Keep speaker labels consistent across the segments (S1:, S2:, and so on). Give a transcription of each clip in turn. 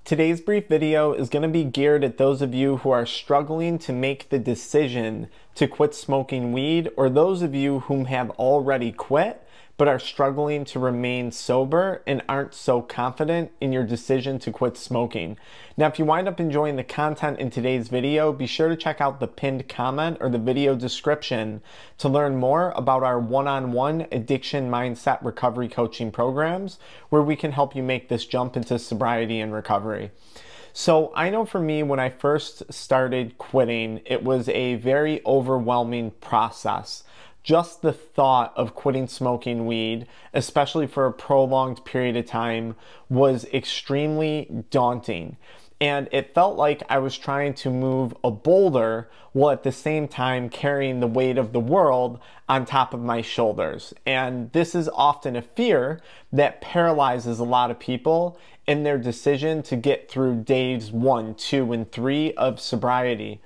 S1: Today's brief video is going to be geared at those of you who are struggling to make the decision to quit smoking weed, or those of you whom have already quit but are struggling to remain sober and aren't so confident in your decision to quit smoking. Now, if you wind up enjoying the content in today's video, be sure to check out the pinned comment or the video description to learn more about our one-on-one addiction mindset recovery coaching programs, where we can help you make this jump into sobriety and recovery. So I know for me, when I first started quitting, it was a very overwhelming process. Just the thought of quitting smoking weed, especially for a prolonged period of time, was extremely daunting. And it felt like I was trying to move a boulder while at the same time carrying the weight of the world on top of my shoulders. And this is often a fear that paralyzes a lot of people in their decision to get through days 1, 2, and 3 of sobriety.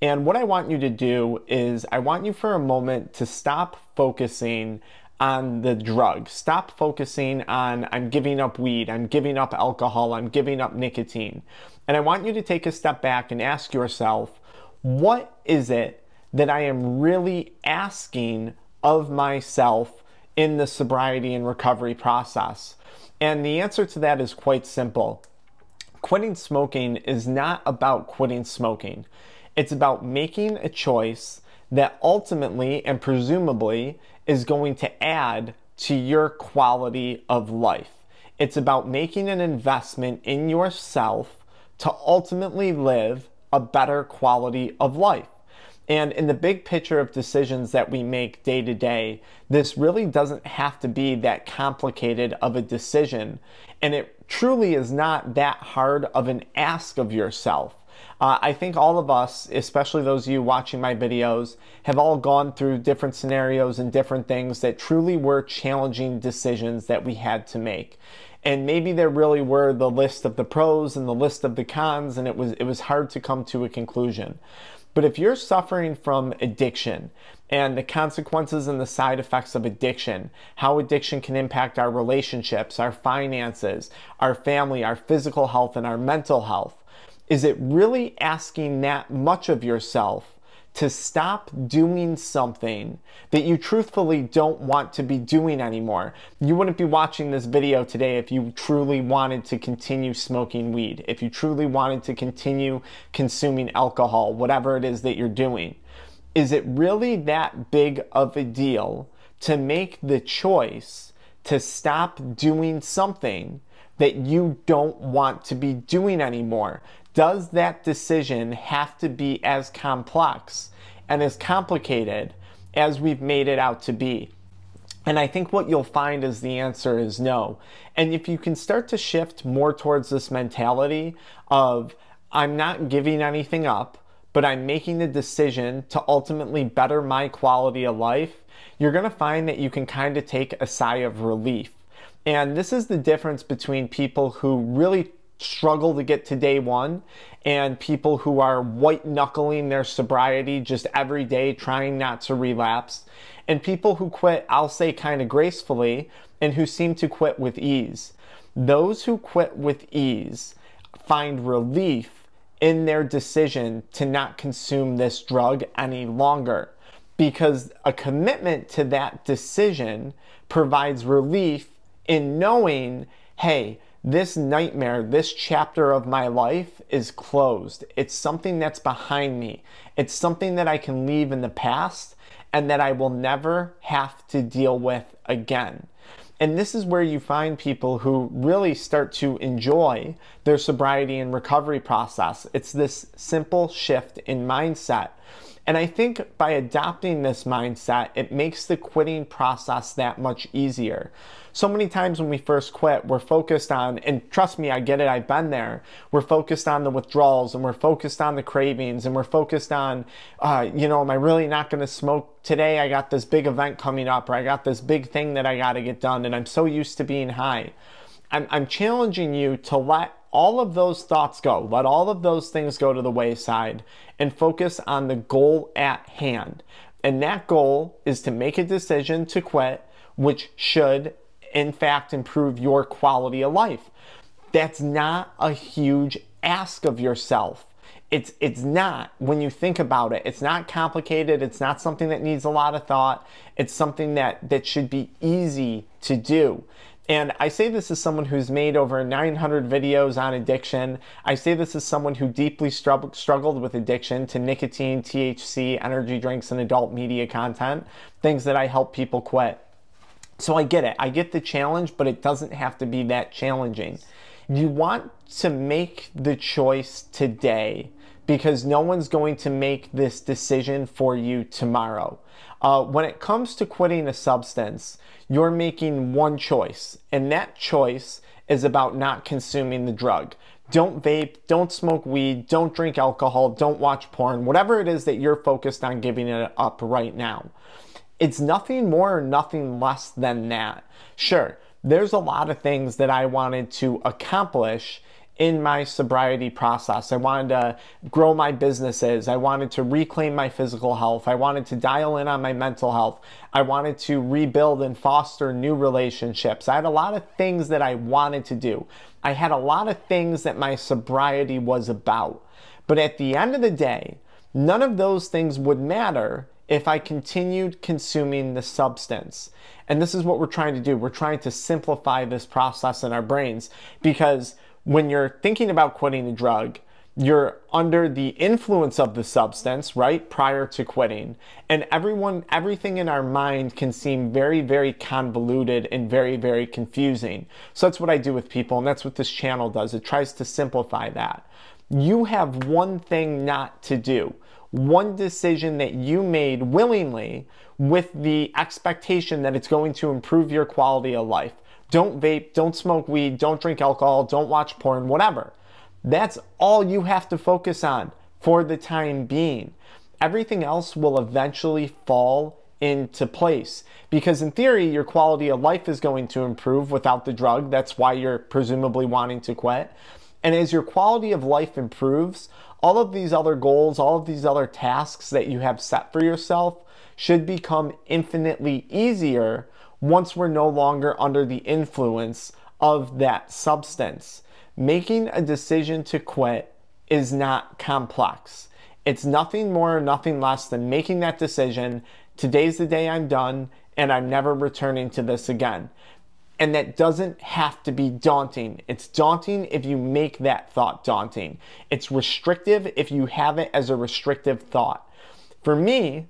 S1: And what I want you to do is I want you for a moment to stop focusing on the drug. Stop focusing on, I'm giving up weed, I'm giving up alcohol, I'm giving up nicotine. And I want you to take a step back and ask yourself, what is it that I am really asking of myself in the sobriety and recovery process? And the answer to that is quite simple. Quitting smoking is not about quitting smoking. It's about making a choice that ultimately and presumably is going to add to your quality of life. It's about making an investment in yourself to ultimately live a better quality of life. And in the big picture of decisions that we make day to day, this really doesn't have to be that complicated of a decision. And it truly is not that hard of an ask of yourself. I think all of us, especially those of you watching my videos, have all gone through different scenarios and different things that truly were challenging decisions that we had to make. And maybe there really were the list of the pros and the list of the cons, and it was hard to come to a conclusion. But if you're suffering from addiction and the consequences and the side effects of addiction, how addiction can impact our relationships, our finances, our family, our physical health, and our mental health, is it really asking that much of yourself to stop doing something that you truthfully don't want to be doing anymore? You wouldn't be watching this video today if you truly wanted to continue smoking weed, if you truly wanted to continue consuming alcohol, whatever it is that you're doing. Is it really that big of a deal to make the choice to stop doing something that you don't want to be doing anymore? Does that decision have to be as complex and as complicated as we've made it out to be? And I think what you'll find is the answer is no. And if you can start to shift more towards this mentality of, I'm not giving anything up, but I'm making the decision to ultimately better my quality of life, you're going to find that you can kind of take a sigh of relief. And this is the difference between people who really struggle to get to day 1 and people who are white knuckling their sobriety just every day, trying not to relapse, and people who quit, I'll say kind of gracefully, and who seem to quit with ease. Those who quit with ease find relief in their decision to not consume this drug any longer, because a commitment to that decision provides relief in knowing, hey, this nightmare, this chapter of my life is closed. It's something that's behind me. It's something that I can leave in the past and that I will never have to deal with again. And this is where you find people who really start to enjoy their sobriety and recovery process. It's this simple shift in mindset. And I think by adopting this mindset, it makes the quitting process that much easier. So many times when we first quit, we're focused on, and trust me, I get it, I've been there, we're focused on the withdrawals, and we're focused on the cravings, and we're focused on, am I really not going to smoke today? I got this big event coming up, or I got this big thing that I got to get done, and I'm so used to being high. I'm challenging you to let all of those thoughts go. Let all of those things go to the wayside and focus on the goal at hand. And that goal is to make a decision to quit, which should, in fact, improve your quality of life. That's not a huge ask of yourself. It's not, when you think about it, it's not complicated. It's not something that needs a lot of thought. It's something that should be easy to do. And I say this as someone who's made over 900 videos on addiction. I say this as someone who deeply struggled with addiction to nicotine, THC, energy drinks, and adult media content, things that I help people quit. So I get it. I get the challenge, but it doesn't have to be that challenging. You want to make the choice today because no one's going to make this decision for you tomorrow. When it comes to quitting a substance, you're making one choice, and that choice is about not consuming the drug. Don't vape, don't smoke weed, don't drink alcohol, don't watch porn, whatever it is that you're focused on giving it up right now. It's nothing more or nothing less than that. Sure, there's a lot of things that I wanted to accomplish in my sobriety process. I wanted to grow my businesses. I wanted to reclaim my physical health. I wanted to dial in on my mental health. I wanted to rebuild and foster new relationships. I had a lot of things that I wanted to do. I had a lot of things that my sobriety was about. But at the end of the day, none of those things would matter if I continued consuming the substance. And this is what we're trying to do. We're trying to simplify this process in our brains, because when you're thinking about quitting the drug, you're under the influence of the substance, right, prior to quitting. And everything in our mind can seem very, very convoluted and very, very confusing. So that's what I do with people, and that's what this channel does. It tries to simplify that. You have one thing not to do, one decision that you made willingly with the expectation that it's going to improve your quality of life. Don't vape, don't smoke weed, don't drink alcohol, don't watch porn, whatever. That's all you have to focus on for the time being. Everything else will eventually fall into place, because in theory, your quality of life is going to improve without the drug. That's why you're presumably wanting to quit. And as your quality of life improves, all of these other goals, all of these other tasks that you have set for yourself should become infinitely easier once we're no longer under the influence of that substance. Making a decision to quit is not complex. It's nothing more or nothing less than making that decision. Today's the day I'm done, and I'm never returning to this again. And that doesn't have to be daunting. It's daunting if you make that thought daunting. It's restrictive if you have it as a restrictive thought. For me,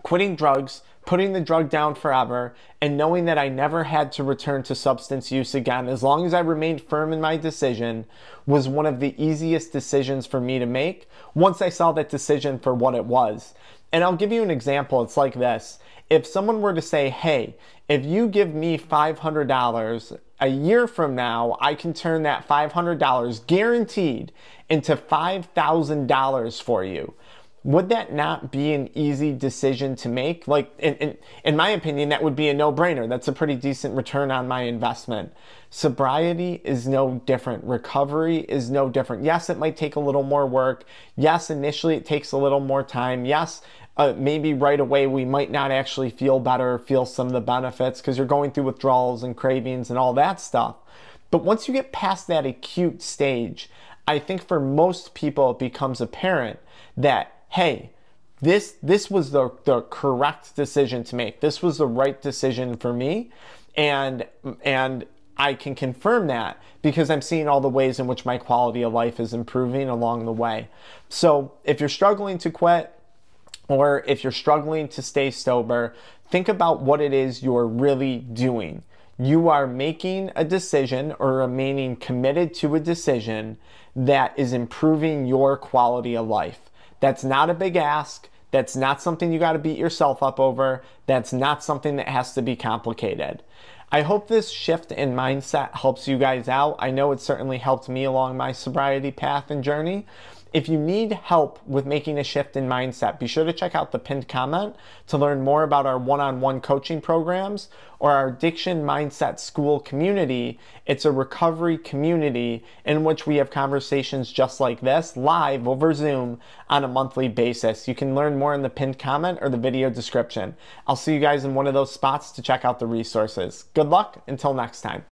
S1: quitting drugs, putting the drug down forever, and knowing that I never had to return to substance use again, as long as I remained firm in my decision, was one of the easiest decisions for me to make once I saw that decision for what it was. And I'll give you an example. It's like this. If someone were to say, hey, if you give me $500, a year from now, I can turn that $500 guaranteed into $5,000 for you. Would that not be an easy decision to make? Like, in my opinion, that would be a no-brainer. That's a pretty decent return on my investment. Sobriety is no different. Recovery is no different. Yes, it might take a little more work. Yes, initially it takes a little more time. Yes, maybe right away we might not actually feel better, feel some of the benefits, because you're going through withdrawals and cravings and all that stuff. But once you get past that acute stage, I think for most people it becomes apparent that, hey, this was the correct decision to make. This was the right decision for me. And I can confirm that because I'm seeing all the ways in which my quality of life is improving along the way. So if you're struggling to quit, or if you're struggling to stay sober, think about what it is you're really doing. You are making a decision or remaining committed to a decision that is improving your quality of life. That's not a big ask. That's not something you got to beat yourself up over. That's not something that has to be complicated. I hope this shift in mindset helps you guys out. I know it certainly helped me along my sobriety path and journey. If you need help with making a shift in mindset, be sure to check out the pinned comment to learn more about our one-on-one coaching programs or our Addiction Mindset School community. It's a recovery community in which we have conversations just like this live over Zoom on a monthly basis. You can learn more in the pinned comment or the video description. I'll see you guys in one of those spots to check out the resources. Good luck until next time.